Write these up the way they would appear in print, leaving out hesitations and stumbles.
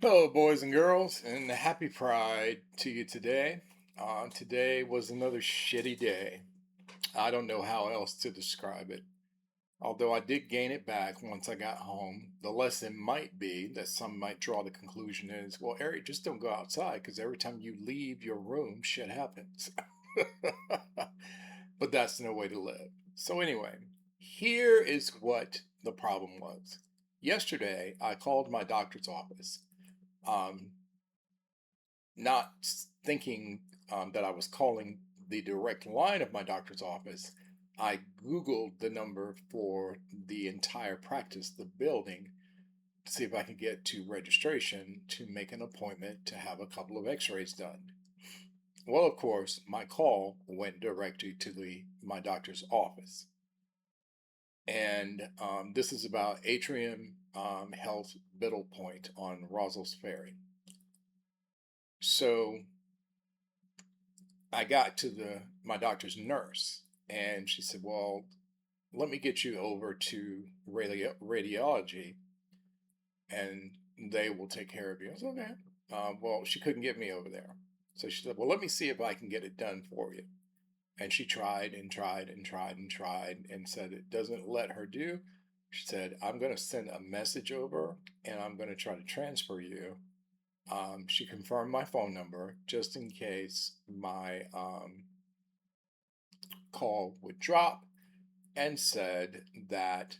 Hello, boys and girls, and happy Pride to you today. Today was another shitty day. I don't know how else to describe it. Although I did gain it back once I got home, the lesson might be that some might draw the conclusion is, well, Eric, just don't go outside because every time you leave your room, shit happens. But that's no way to live. So, anyway, here is what the problem was. Yesterday, I called my doctor's office. Um, Not thinking that I was calling the direct line of my doctor's office, I Googled the number for the entire practice, the building, to see if I could get to registration to make an appointment to have a couple of x-rays done. Well, of course, my call went directly to my doctor's office. And this is about Atrium Health Biddle Point on Rosal's Ferry. So I got to my doctor's nurse, and she said, "Well, let me get you over to radiology, and they will take care of you." I said, "Okay." Well, she couldn't get me over there, so she said, "Well, let me see if I can get it done for you." And she tried and tried and tried and tried, and said it doesn't let her do. She said, "I'm going to send a message over, and I'm going to try to transfer you." She confirmed my phone number just in case my call would drop, and said that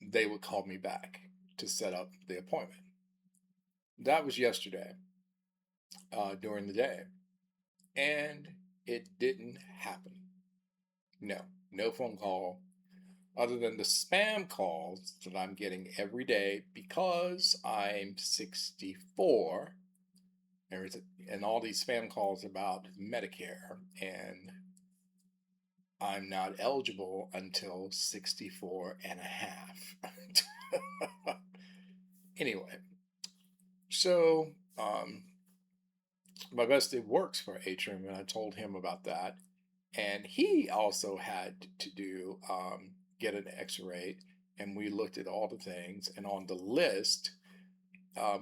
they would call me back to set up the appointment. That was yesterday during the day, and it didn't happen. No, no phone call other than the spam calls that I'm getting every day because I'm 64. And all these spam calls about Medicare, and I'm not eligible until 64 and a half. Anyway, so my bestie works for Atrium, and I told him about that. And he also had to do get an X-ray, and we looked at all the things. And on the list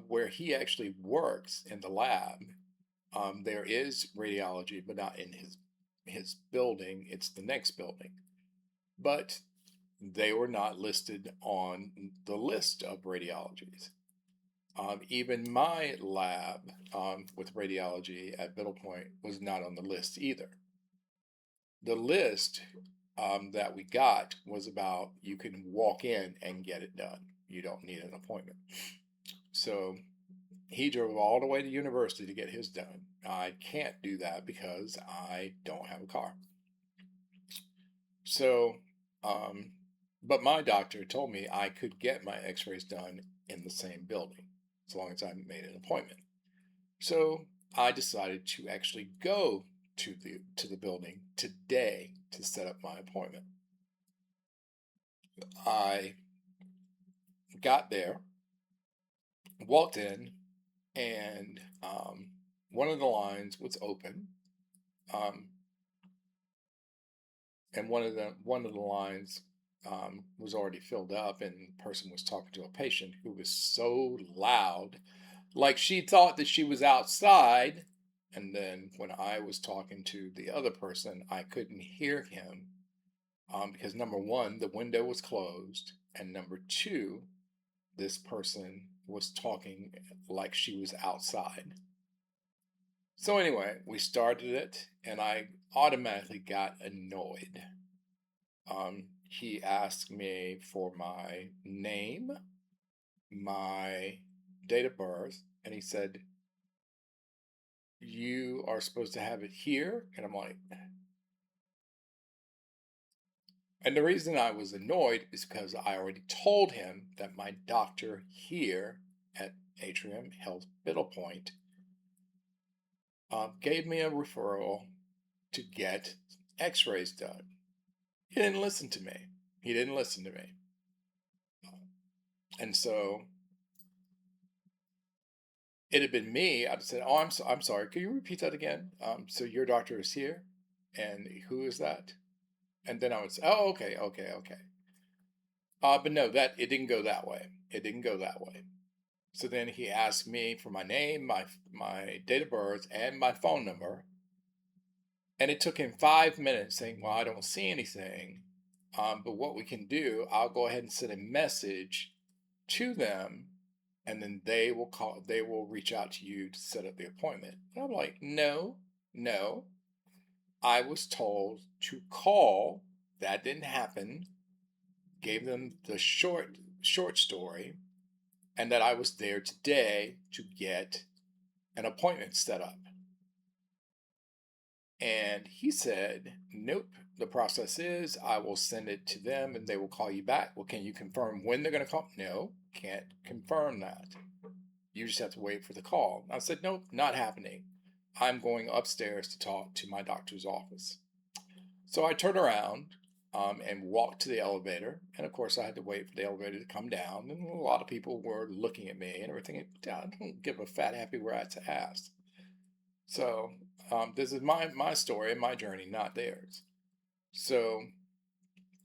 where he actually works in the lab, there is radiology, but not in his building. It's the next building, but they were not listed on the list of radiologies. Even my lab with radiology at Biddle Point was not on the list either. The list that we got was about you can walk in and get it done. You don't need an appointment. So he drove all the way to university to get his done. I can't do that because I don't have a car. So, um, but my doctor told me I could get my x-rays done in the same building as long as I made an appointment. So I decided to actually go to the building today to set up my appointment. I got there, walked in, and one of the lines was open, um, and one of the lines was already filled up, and the person was talking to a patient who was so loud, like she thought that she was outside. And then when I was talking to the other person, I couldn't hear him because number one, the window was closed, and number two, this person was talking like she was outside. So anyway, we started it, and I automatically got annoyed. He asked me for my name, my date of birth, and he said, "You are supposed to have it here." And I'm like, and the reason I was annoyed is because I already told him that my doctor here at Atrium Health Biddle Point gave me a referral to get x-rays done. He didn't listen to me. He didn't listen to me. And so it had been me. I'd said, "Oh, I'm sorry. Could you repeat that again? So your doctor is here, and who is that?" And then I would say, "Oh, okay, okay, okay." But no, that it didn't go that way. It didn't go that way. So then he asked me for my name, my date of birth, and my phone number. And it took him 5 minutes saying, "Well, I don't see anything. But what we can do, I'll go ahead and send a message to them, and then they will reach out to you to set up the appointment." And I'm like, "No, no. I was told to call. That didn't happen." Gave them the short story, and that I was there today to get an appointment set up. And he said, "Nope. The process is I will send it to them and they will call you back." Well, can you confirm when they're going to call? No, can't confirm that. You just have to wait for the call. I said, "Nope, not happening. I'm going upstairs to talk to my doctor's office." So I turned around and walked to the elevator. And of course, I had to wait for the elevator to come down. And a lot of people were looking at me and everything. I don't give a fat happy rat's ass. So this is my story and my journey, not theirs. So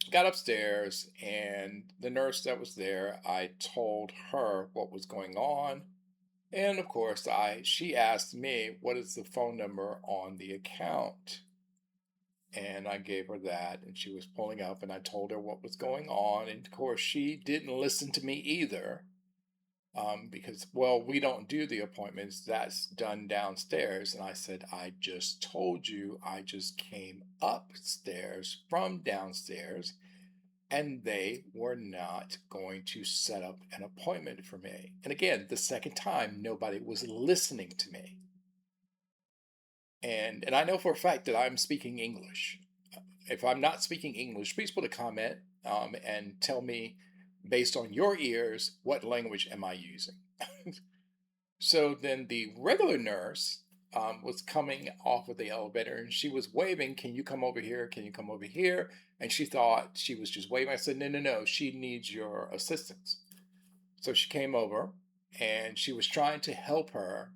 got upstairs, and the nurse that was there, I told her what was going on. And of course, she asked me, "What is the phone number on the account?" And I gave her that, and she was pulling up, and I told her what was going on. And of course, she didn't listen to me either, because, well, we don't do the appointments, that's done downstairs. And I said, "I just told you I just came upstairs from downstairs, and they were not going to set up an appointment for me." And again, the second time, nobody was listening to me. And I know for a fact that I'm speaking English. If I'm not speaking English, please put a comment and tell me, based on your ears, what language am I using? So then the regular nurse was coming off of the elevator, and she was waving, "Can you come over here? Can you come over here?" And she thought she was just waving. I said, "No, no, no. She needs your assistance." So she came over, and she was trying to help her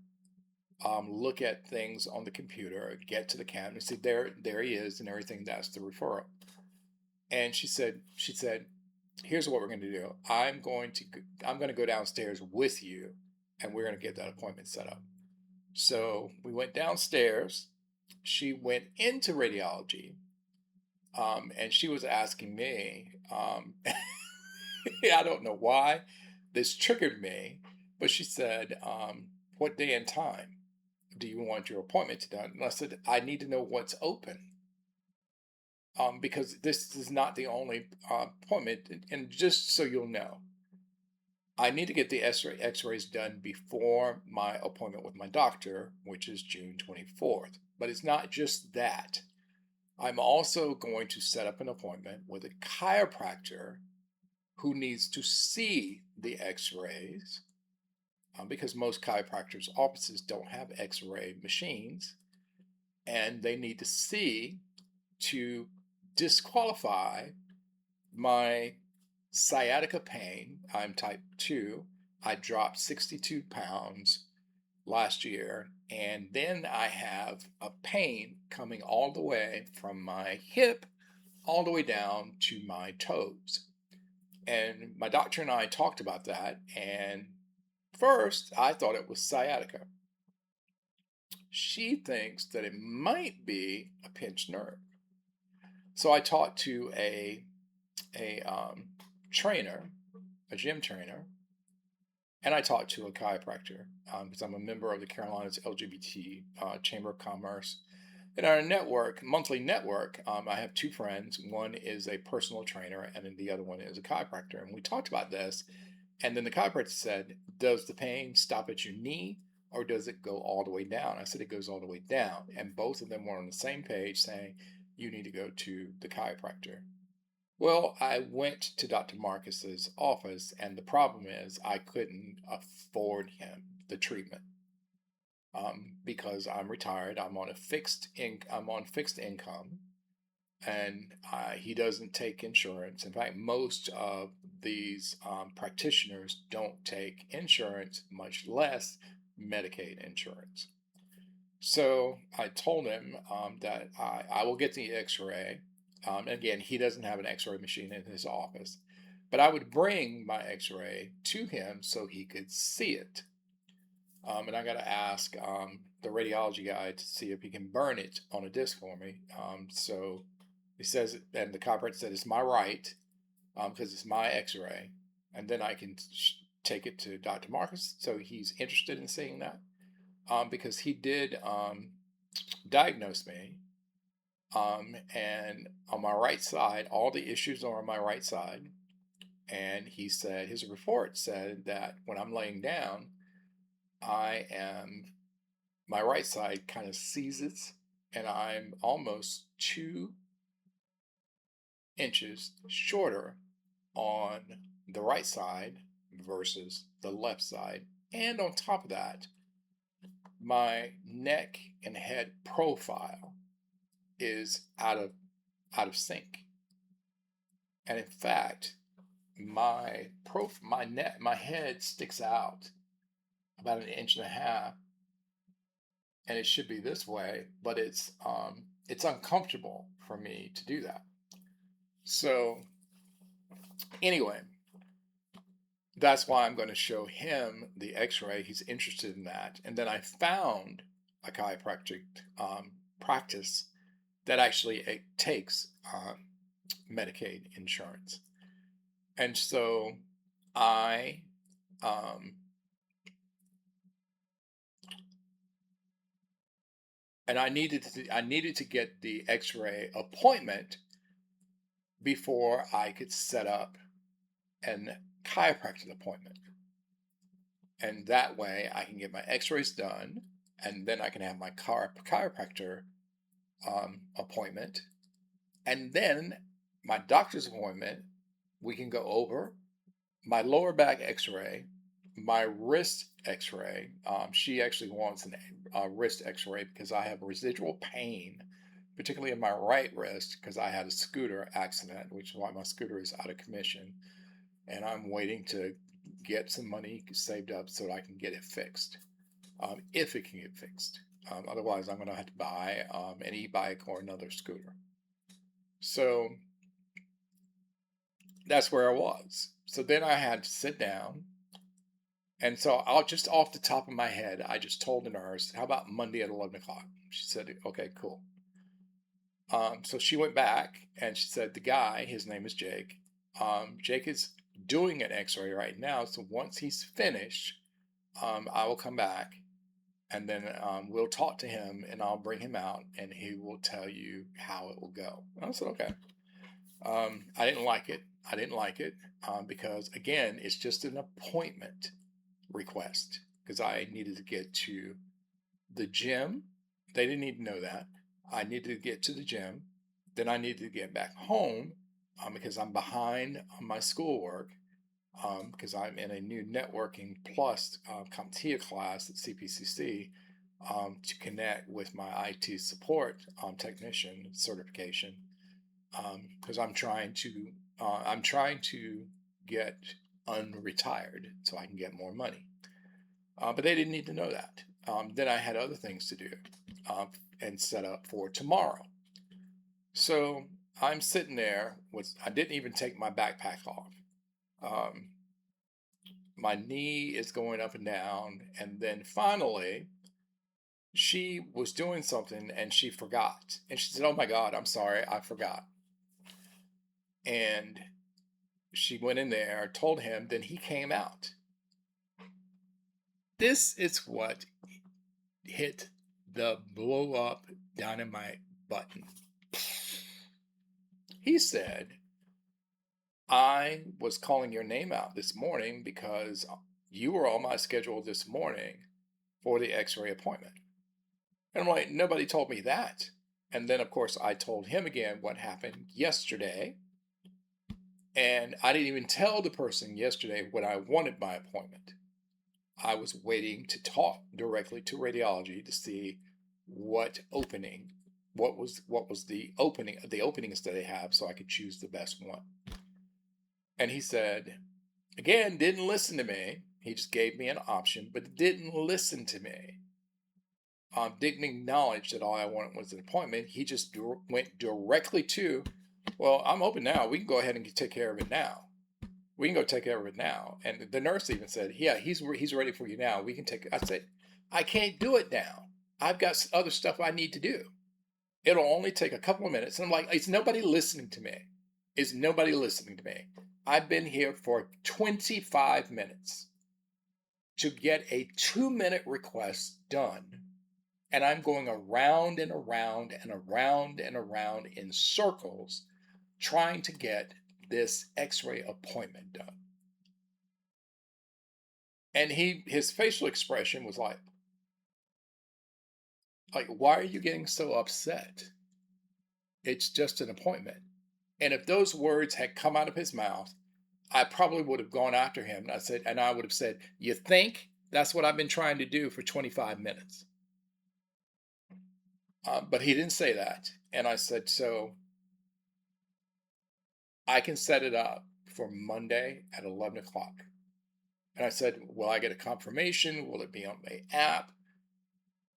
look at things on the computer, get to the cabinet, see, there he is, and everything. That's the referral. And she said, "Here's what we're going to do. I'm going to go downstairs with you, and we're going to get that appointment set up." So we went downstairs. She went into radiology, and she was asking me. I don't know why this triggered me, but she said, "What day and time do you want your appointment to done?" And I said, "I need to know what's open, because this is not the only appointment. And just so you'll know, I need to get the X-rays done before my appointment with my doctor, which is June 24th. But it's not just that. I'm also going to set up an appointment with a chiropractor who needs to see the X-rays, because most chiropractors' offices don't have X-ray machines, and they need to see to disqualify my sciatica pain. I'm type 2. I dropped 62 pounds last year, and then I have a pain coming all the way from my hip all the way down to my toes. And my doctor and I talked about that, and first I thought it was sciatica. She thinks that it might be a pinched nerve. So I talked to a trainer, a gym trainer, and I talked to a chiropractor, because I'm a member of the Carolinas LGBT Chamber of Commerce. In our network, monthly network, I have two friends. One is a personal trainer, and then the other one is a chiropractor. And we talked about this. And then the chiropractor said, "Does the pain stop at your knee, or does it go all the way down?" I said, "It goes all the way down." And both of them were on the same page saying, "You need to go to the chiropractor." Well, I went to Dr. Marcus's office, and the problem is I couldn't afford him the treatment, because I'm retired. I'm on fixed income, and he doesn't take insurance. In fact, most of these practitioners don't take insurance, much less Medicaid insurance. So I told him that I will get the X-ray. Again, he doesn't have an X-ray machine in his office, but I would bring my x-ray to him so he could see it. And I got to ask the radiology guy to see if he can burn it on a disc for me. So he says, and the chiropractor said it's my right, because it's my x-ray, and then I can take it to Dr. Marcus. So he's interested in seeing that, because he did diagnose me. And on my right side, all the issues are on my right side. And he said, his report said that when I'm laying down, my right side kind of seizes, and I'm almost 2 inches shorter on the right side versus the left side. And on top of that, my neck and head profile is out of sync. And in fact, my head sticks out about 1.5 inches, and it should be this way, but it's uncomfortable for me to do that. So anyway, that's why I'm going to show him the x-ray. He's interested in that. And then I found a chiropractic practice that actually takes Medicaid insurance. And so I needed to get the x-ray appointment before I could set up an chiropractic appointment. And that way I can get my x-rays done, and then I can have my chiropractor appointment, and then my doctor's appointment. We can go over my lower back x-ray, my wrist x-ray. She actually wants a wrist x-ray because I have residual pain, particularly in my right wrist, because I had a scooter accident, which is why my scooter is out of commission. And I'm waiting to get some money saved up so that I can get it fixed, if it can get fixed. Otherwise, I'm going to have to buy an e-bike or another scooter. So that's where I was. So then I had to sit down. And so I'll just off the top of my head, I just told the nurse, how about Monday at 11 o'clock? She said, okay, cool. So she went back and she said, the guy, his name is Jake. Jake is doing an x-ray right now. So once he's finished, I will come back, and then we'll talk to him, and I'll bring him out, and he will tell you how it will go. And I said, okay. I didn't like it. Because, again, it's just an appointment request, because I needed to get to the gym. They didn't need to know that. I needed to get to the gym. Then I needed to get back home, because I'm behind on my schoolwork, because I'm in a new networking plus CompTIA class at CPCC, to connect with my IT support technician certification, because I'm trying to get unretired so I can get more money. But they didn't need to know that. Then I had other things to do and set up for tomorrow. So I'm sitting there I didn't even take my backpack off. My knee is going up and down, and then finally she was doing something and she forgot. And she said, oh my God, I'm sorry, I forgot. And she went in there, told him, then he came out. This is what hit the blow up dynamite button. He said, I was calling your name out this morning because you were on my schedule this morning for the x-ray appointment. And I'm like, nobody told me that. And then, of course, I told him again what happened yesterday. And I didn't even tell the person yesterday when I wanted my appointment. I was waiting to talk directly to radiology to see what was the openings that they have, so I could choose the best one. And he said, again, didn't listen to me. He just gave me an option, but didn't listen to me. Didn't acknowledge that all I wanted was an appointment. He just went directly to, well, I'm open now. We can go ahead and take care of it now. We can go take care of it now. And the nurse even said, yeah, he's ready for you now. We can take it. I said, I can't do it now. I've got other stuff I need to do. It'll only take a couple of minutes. And I'm like, is nobody listening to me? Is nobody listening to me? I've been here for 25 minutes to get a 2-minute request done. And I'm going around and around and around and around in circles trying to get this x-ray appointment done. And his facial expression was like, why are you getting so upset? It's just an appointment. And if those words had come out of his mouth, I probably would have gone after him. And I would have said, you think? That's what I've been trying to do for 25 minutes. But he didn't say that. And I said, so I can set it up for Monday at 11 o'clock. And I said, will I get a confirmation? Will it be on the app?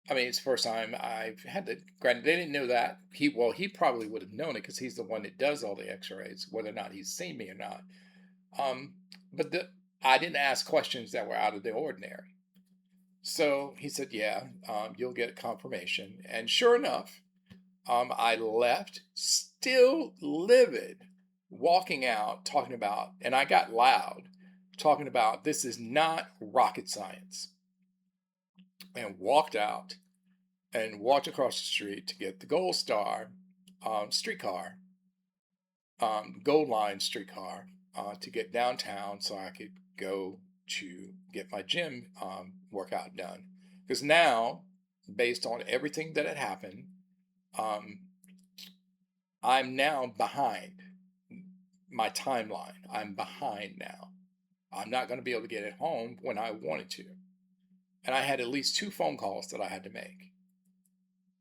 I mean, it's the first time I've had to, granted, they didn't know that. He probably would have known it because he's the one that does all the x-rays, whether or not he's seen me or not. But I didn't ask questions that were out of the ordinary. So he said, yeah, you'll get a confirmation. And sure enough, I left still livid, walking out, talking about, and I got loud, talking about this is not rocket science. And walked out and walked across the street to get the Gold Star streetcar, Gold Line streetcar, to get downtown so I could go to get my gym workout done. Because now, based on everything that had happened, I'm now behind my timeline. I'm behind now. I'm not going to be able to get it home when I wanted to. And I had at least 2 phone calls that I had to make.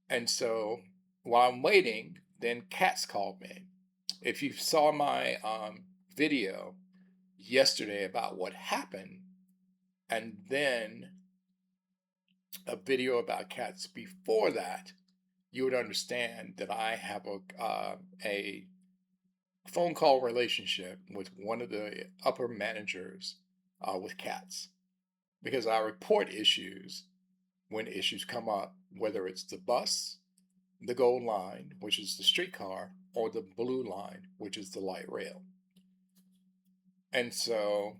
And so while I'm waiting, then Katz called me. If you saw my video yesterday about what happened, and then a video about Katz before that, you would understand that I have a phone call relationship with one of the upper managers with Katz. Because I report issues when issues come up, whether it's the bus, the Gold Line, which is the streetcar, or the Blue Line, which is the light rail. And so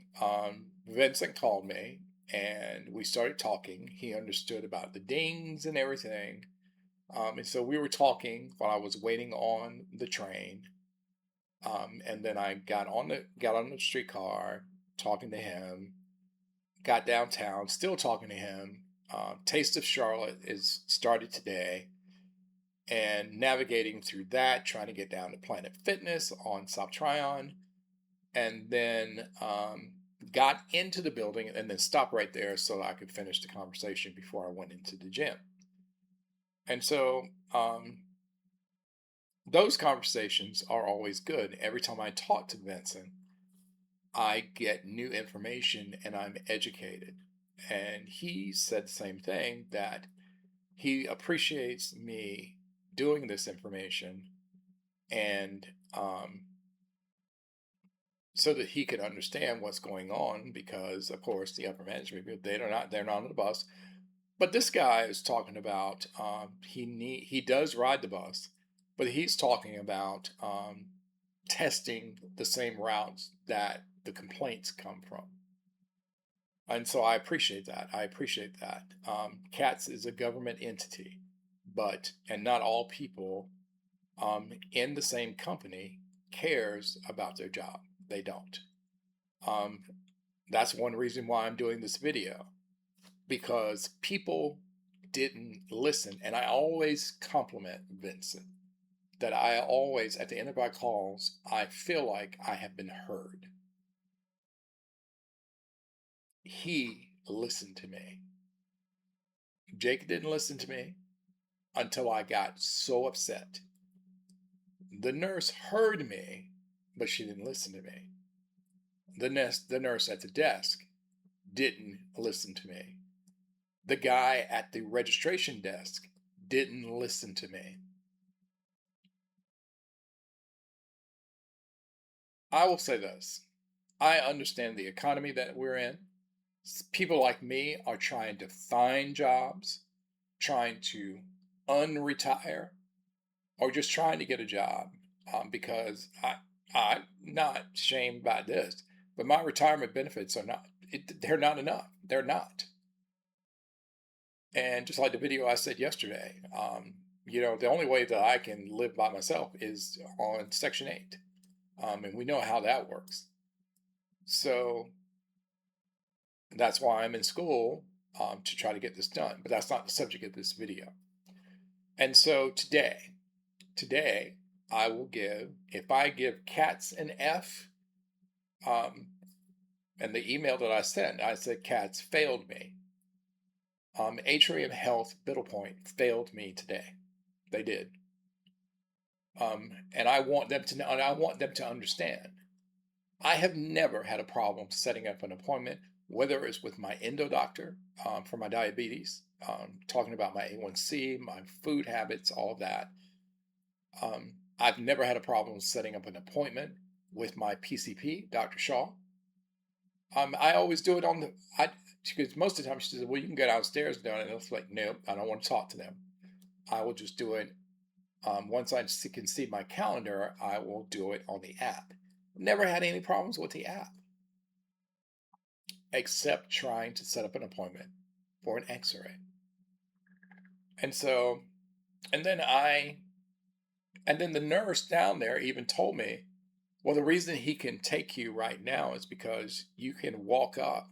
Vincent called me and we started talking. He understood about the dings and everything. And so we were talking while I was waiting on the train. And then I got on the streetcar, talking to him. Got downtown, still talking to him. Taste of Charlotte is started today, and navigating through that, trying to get down to Planet Fitness on South Tryon, and then got into the building and then stopped right there so I could finish the conversation before I went into the gym. And so those conversations are always good. Every time I talk to Vincent, I get new information and I'm educated. And he said the same thing, that he appreciates me doing this information and so that he could understand what's going on, because of course the upper management, they're not on the bus. But this guy is talking about he does ride the bus, but he's talking about testing the same routes that the complaints come from. And so I appreciate that. Katz is a government entity, and not all people in the same company cares about their job. They don't. That's one reason why I'm doing this video, because people didn't listen. And I always compliment Vincent, that I always, at the end of my calls, I feel like I have been heard. He listened to me. Jake didn't listen to me until I got so upset. The nurse heard me, but she didn't listen to me. The nurse at the desk didn't listen to me. The guy at the registration desk didn't listen to me. I will say this. I understand the economy that we're in. People like me are trying to find jobs, trying to unretire, or just trying to get a job, because I'm not shamed by this, but my retirement benefits are not, they're not enough. They're not. And just like the video I said yesterday, the only way that I can live by myself is on Section 8. And we know how that works. So that's why I'm in school, to try to get this done. But that's not the subject of this video. And so today, I will give, if I give cats an F, and the email that I sent, I said cats failed me. Atrium Health Biddle Point failed me today. They did. And I want them to know, and I want them to understand. I have never had a problem setting up an appointment, whether it's with my endo doctor, for my diabetes, talking about my A1C, my food habits, all of that. I've never had a problem setting up an appointment with my PCP, Dr. Shaw. I always do it because most of the time she says, well, you can go downstairs and and it's like, no, I don't want to talk to them. I will just do it. Once I can see my calendar, I will do it on the app. Never had any problems with the app, except trying to set up an appointment for an x-ray. And so, and then the nurse down there even told me, well, the reason he can take you right now is because you can walk up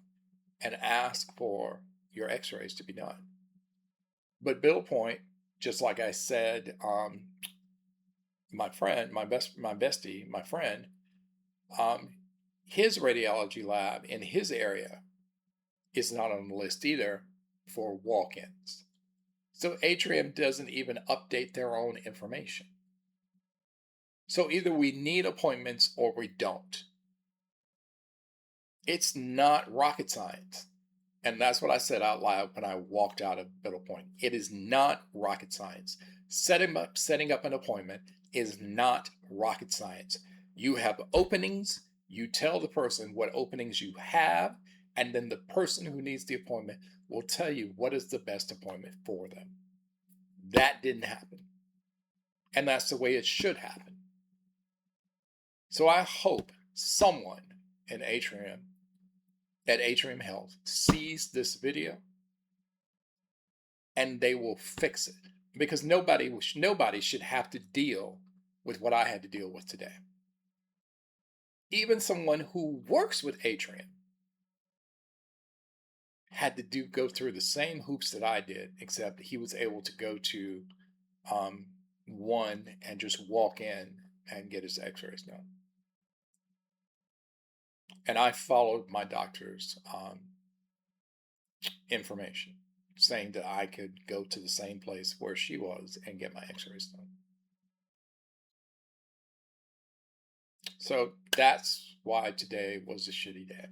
and ask for your x-rays to be done. But Bill Point, just like I said, my friend, my bestie, my friend, his radiology lab in his area is not on the list either for walk-ins. So Atrium doesn't even update their own information. So either we need appointments or we don't. It's not rocket science. And that's what I said out loud when I walked out of Biddle Point. It is not rocket science. Setting up an appointment is not rocket science. You have openings, you tell the person what openings you have, and then the person who needs the appointment will tell you what is the best appointment for them. That didn't happen. And that's the way it should happen. So I hope someone in at Atrium Health sees this video and they will fix it, because nobody should have to deal with what I had to deal with today. Even someone who works with Atrium had to go through the same hoops that I did, except he was able to go to one and just walk in and get his x-rays done. And I followed my doctor's information, saying that I could go to the same place where she was and get my x-rays done. So that's why today was a shitty day.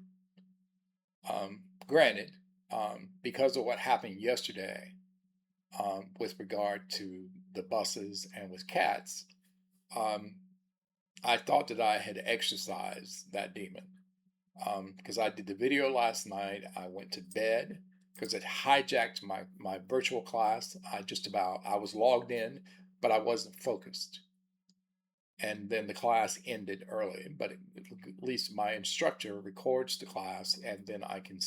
Granted, because of what happened yesterday, with regard to the buses and with cats, I thought that I had exorcised that demon. Because I did the video last night. I went to bed because it hijacked my virtual class. I was logged in, but I wasn't focused. And then the class ended early, but at least my instructor records the class, and then I can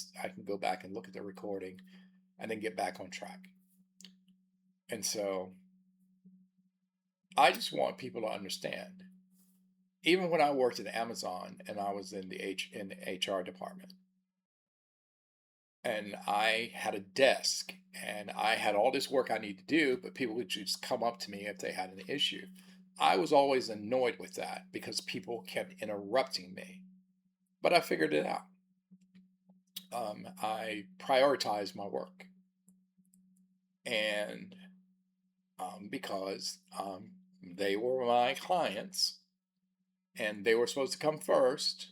go back and look at the recording and then get back on track. And so I just want people to understand, even when I worked at Amazon and I was in the HR department, and I had a desk and I had all this work I need to do, but people would just come up to me if they had an issue. I was always annoyed with that because people kept interrupting me, but I figured it out. I prioritized my work, and because they were my clients and they were supposed to come first,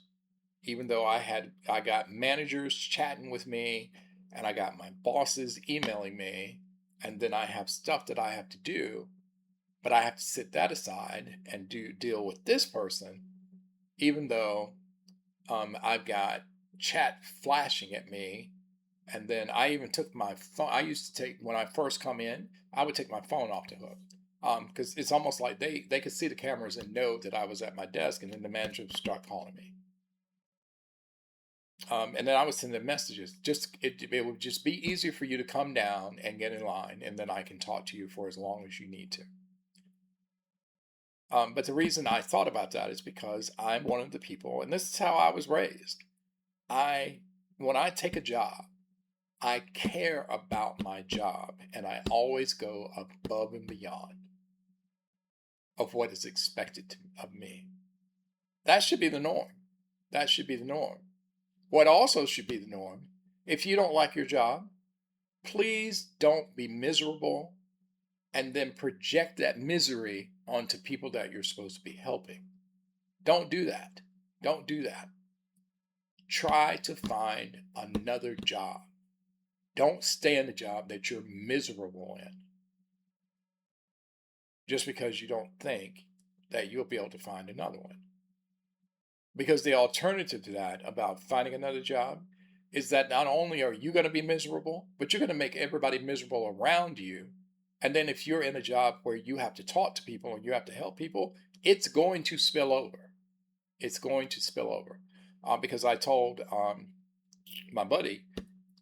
even though I got managers chatting with me and I got my bosses emailing me, and then I have stuff that I have to do, but I have to sit that aside and deal with this person, even though I've got chat flashing at me. And then I even took my phone. I used to take, when I first come in, I would take my phone off the hook. Because it's almost like they could see the cameras and know that I was at my desk, and then the manager would start calling me. And then I would send them messages. It would just be easier for you to come down and get in line, and then I can talk to you for as long as you need to. But the reason I thought about that is because I'm one of the people, and this is how I was raised. I When I take a job, I care about my job, and I always go above and beyond of what is expected of me. That should be the norm. That should be the norm. What also should be the norm, if you don't like your job, please don't be miserable and then project that misery onto people that you're supposed to be helping. Don't do that. Don't do that. Try to find another job. Don't stay in the job that you're miserable in just because you don't think that you'll be able to find another one. Because the alternative to that about finding another job is that not only are you going to be miserable, but you're going to make everybody miserable around you. And then if you're in a job where you have to talk to people and you have to help people, it's going to spill over. It's going to spill over. Because I told my buddy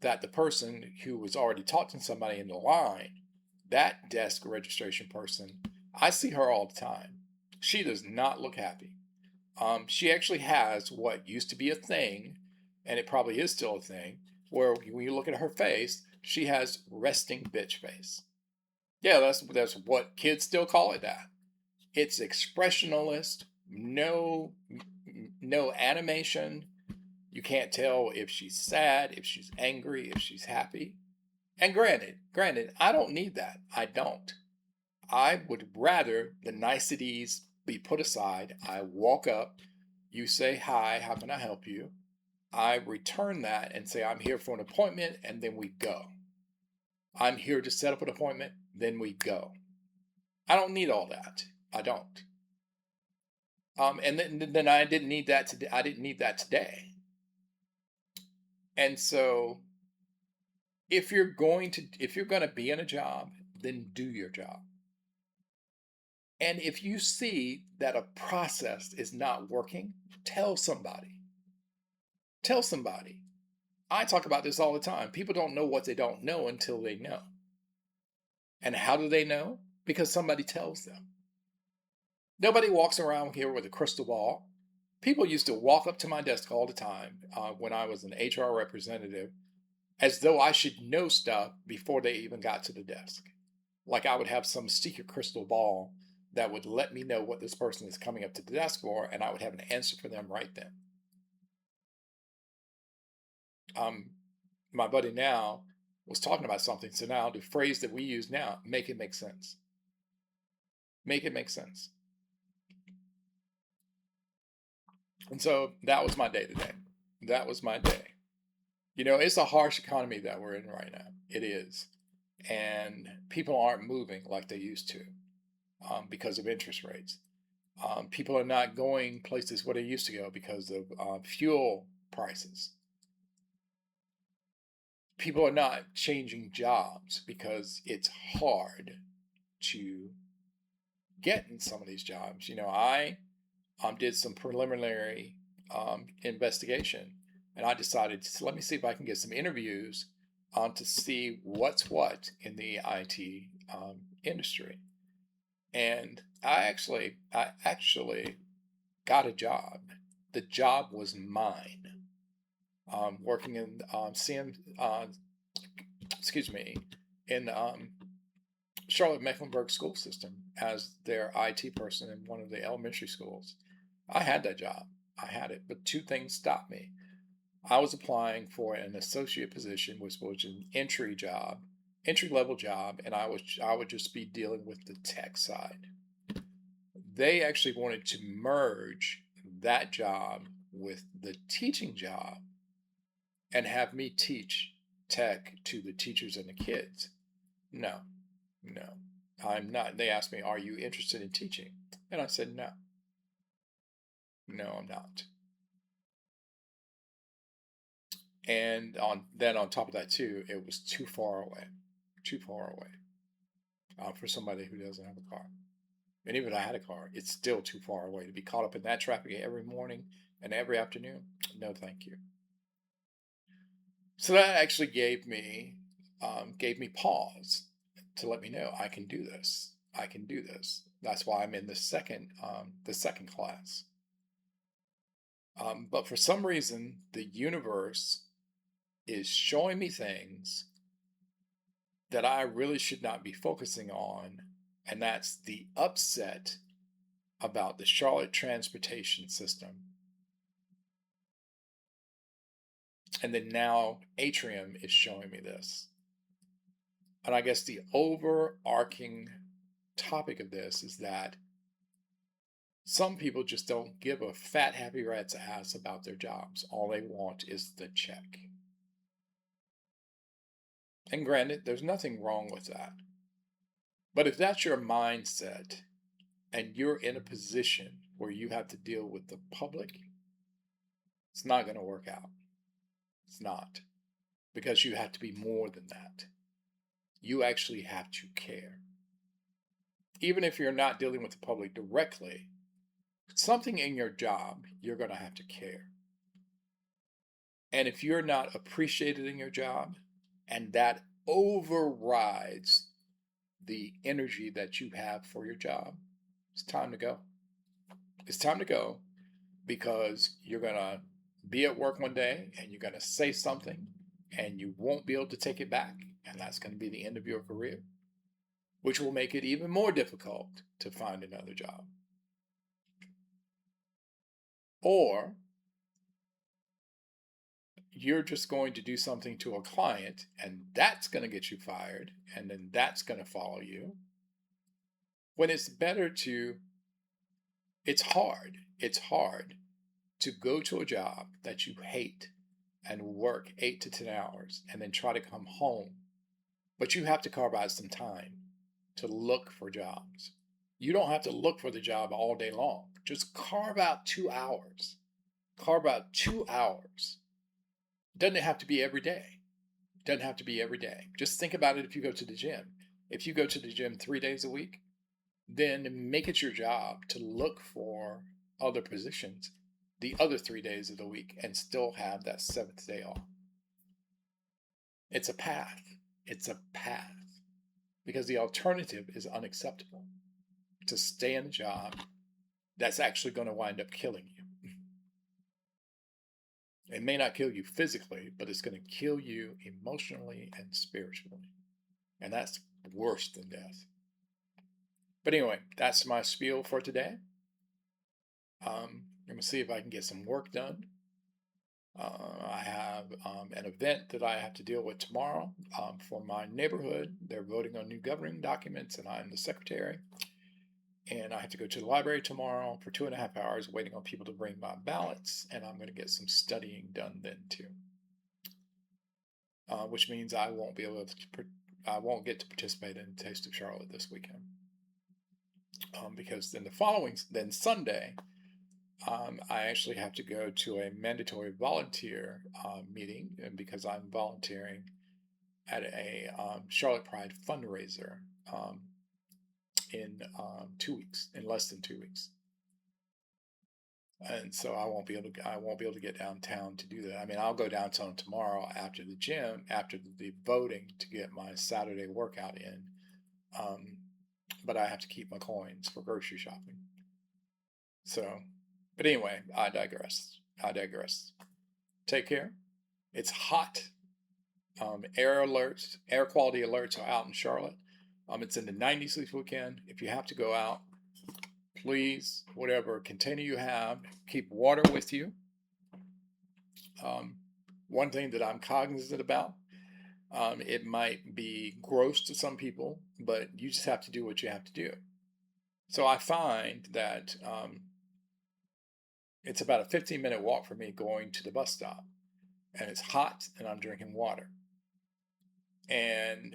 that the person who was already talking to somebody in the line, that desk registration person, I see her all the time. She does not look happy. She actually has what used to be a thing, and it probably is still a thing, where when you look at her face, she has resting bitch face. Yeah, that's what kids still call it that. It's expressionless, no animation. You can't tell if she's sad, if she's angry, if she's happy. And granted, I don't need that. I don't. I would rather the niceties be put aside. I walk up, you say hi, how can I help you? I return that and say I'm here for an appointment, and then we go. I'm here to set up an appointment, then we go. I don't need all that. I don't. And then I didn't need that today. I didn't need that today. And so if you're going to be in a job, then do your job. And if you see that a process is not working, tell somebody. Tell somebody. I talk about this all the time. People don't know what they don't know until they know. And how do they know? Because somebody tells them. Nobody walks around here with a crystal ball. People used to walk up to my desk all the time when I was an HR representative as though I should know stuff before they even got to the desk. Like I would have some secret crystal ball that would let me know what this person is coming up to the desk for, and I would have an answer for them right then. My buddy now was talking about something, so now the phrase that we use now, make it make sense. Make it make sense. And so that was my day today. That was my day. You know, it's a harsh economy that we're in right now. It is. And people aren't moving like they used to because of interest rates. People are not going places where they used to go because of fuel prices. People are not changing jobs because it's hard to get in some of these jobs. You know, I did some preliminary investigation, and I decided to let me see if I can get some interviews to see what's what in the IT industry. And I actually got a job. The job was mine. Working in excuse me, in Charlotte Mecklenburg school system as their IT person in one of the elementary schools. I had that job. I had it, but two things stopped me. I was applying for an associate position, which was an entry level job, and I would just be dealing with the tech side. They actually wanted to merge that job with the teaching job and have me teach tech to the teachers and the kids. No, no, I'm not. They asked me, "Are you interested in teaching?" And I said, "No, no, I'm not." And on top of that too, it was too far away, too far away for somebody who doesn't have a car. And even if I had a car, it's still too far away to be caught up in that traffic every morning and every afternoon. No, thank you. So that actually gave me pause to let me know I can do this. I can do this. That's why I'm in the second class. But for some reason, the universe is showing me things that I really should not be focusing on, and that's the upset about the Charlotte transportation system. And then now Atrium is showing me this. And I guess the overarching topic of this is that some people just don't give a fat, happy rat's ass about their jobs. All they want is the check. And granted, there's nothing wrong with that. But if that's your mindset and you're in a position where you have to deal with the public, it's not going to work out. It's not. Because you have to be more than that. You actually have to care. Even if you're not dealing with the public directly, something in your job, you're going to have to care. And if you're not appreciated in your job, and that overrides the energy that you have for your job, it's time to go. It's time to go because you're going to be at work one day and you're going to say something and you won't be able to take it back. And that's going to be the end of your career, which will make it even more difficult to find another job. Or you're just going to do something to a client and that's going to get you fired and then that's going to follow you. When it's better to, it's hard to go to a job that you hate and work 8 to 10 hours and then try to come home. But you have to carve out some time to look for jobs. You don't have to look for the job all day long. Just carve out 2 hours. Carve out 2 hours. Doesn't have to be every day. Doesn't have to be every day. Just think about it if you go to the gym. If you go to the gym 3 days a week, then make it your job to look for other positions the other 3 days of the week and still have that 7th day off. It's a path. It's a path. Because the alternative is unacceptable. To stay in a job that's actually going to wind up killing you. It may not kill you physically, but it's going to kill you emotionally and spiritually. And that's worse than death. But anyway, that's my spiel for today. I'm going to see if I can get some work done. I have an event that I have to deal with tomorrow for my neighborhood. They're voting on new governing documents, and I'm the secretary. And I have to go to the library tomorrow for 2.5 hours waiting on people to bring my ballots, and I'm going to get some studying done then too. Which means I won't be able to, I won't get to participate in Taste of Charlotte this weekend. Because then Sunday, I actually have to go to a mandatory volunteer meeting, and because I'm volunteering at a Charlotte Pride fundraiser in 2 weeks, in less than 2 weeks. And so I won't be able to get downtown to do that. I mean, I'll go downtown tomorrow after the gym, after the voting, to get my Saturday workout in. But I have to keep my coins for grocery shopping. So, but anyway, I digress. Take care. It's hot. Air quality alerts are out in Charlotte. It's in the 90s this weekend. If you have to go out, please, whatever container you have, keep water with you. One thing that I'm cognizant about, it might be gross to some people, but you just have to do what you have to do. So I find that it's about a 15-minute walk for me going to the bus stop, and it's hot, and I'm drinking water. And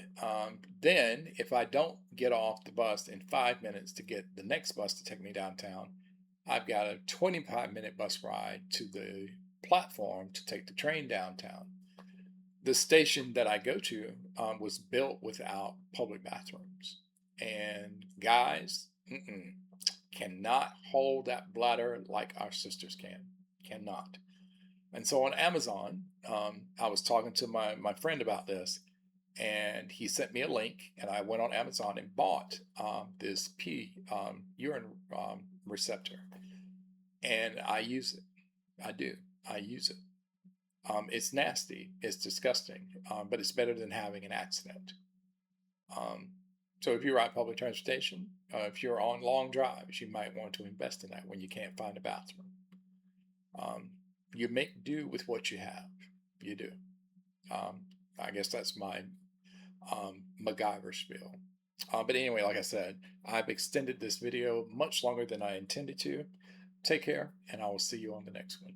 then if I don't get off the bus in 5 minutes to get the next bus to take me downtown, I've got a 25-minute bus ride to the platform to take the train downtown. The station that I go to was built without public bathrooms. And guys, cannot hold that bladder like our sisters can. Cannot. And so on Amazon, I was talking to my friend about this, and he sent me a link, and I went on Amazon and bought this urine receptor, and I use it. I do. I use it. It's nasty. It's disgusting, but it's better than having an accident. Um, so if you ride public transportation, if you're on long drives, you might want to invest in that when you can't find a bathroom. You make do with what you have. You do. I guess that's my MacGyver spiel. But anyway, like I said, I've extended this video much longer than I intended to. Take care, and I will see you on the next one.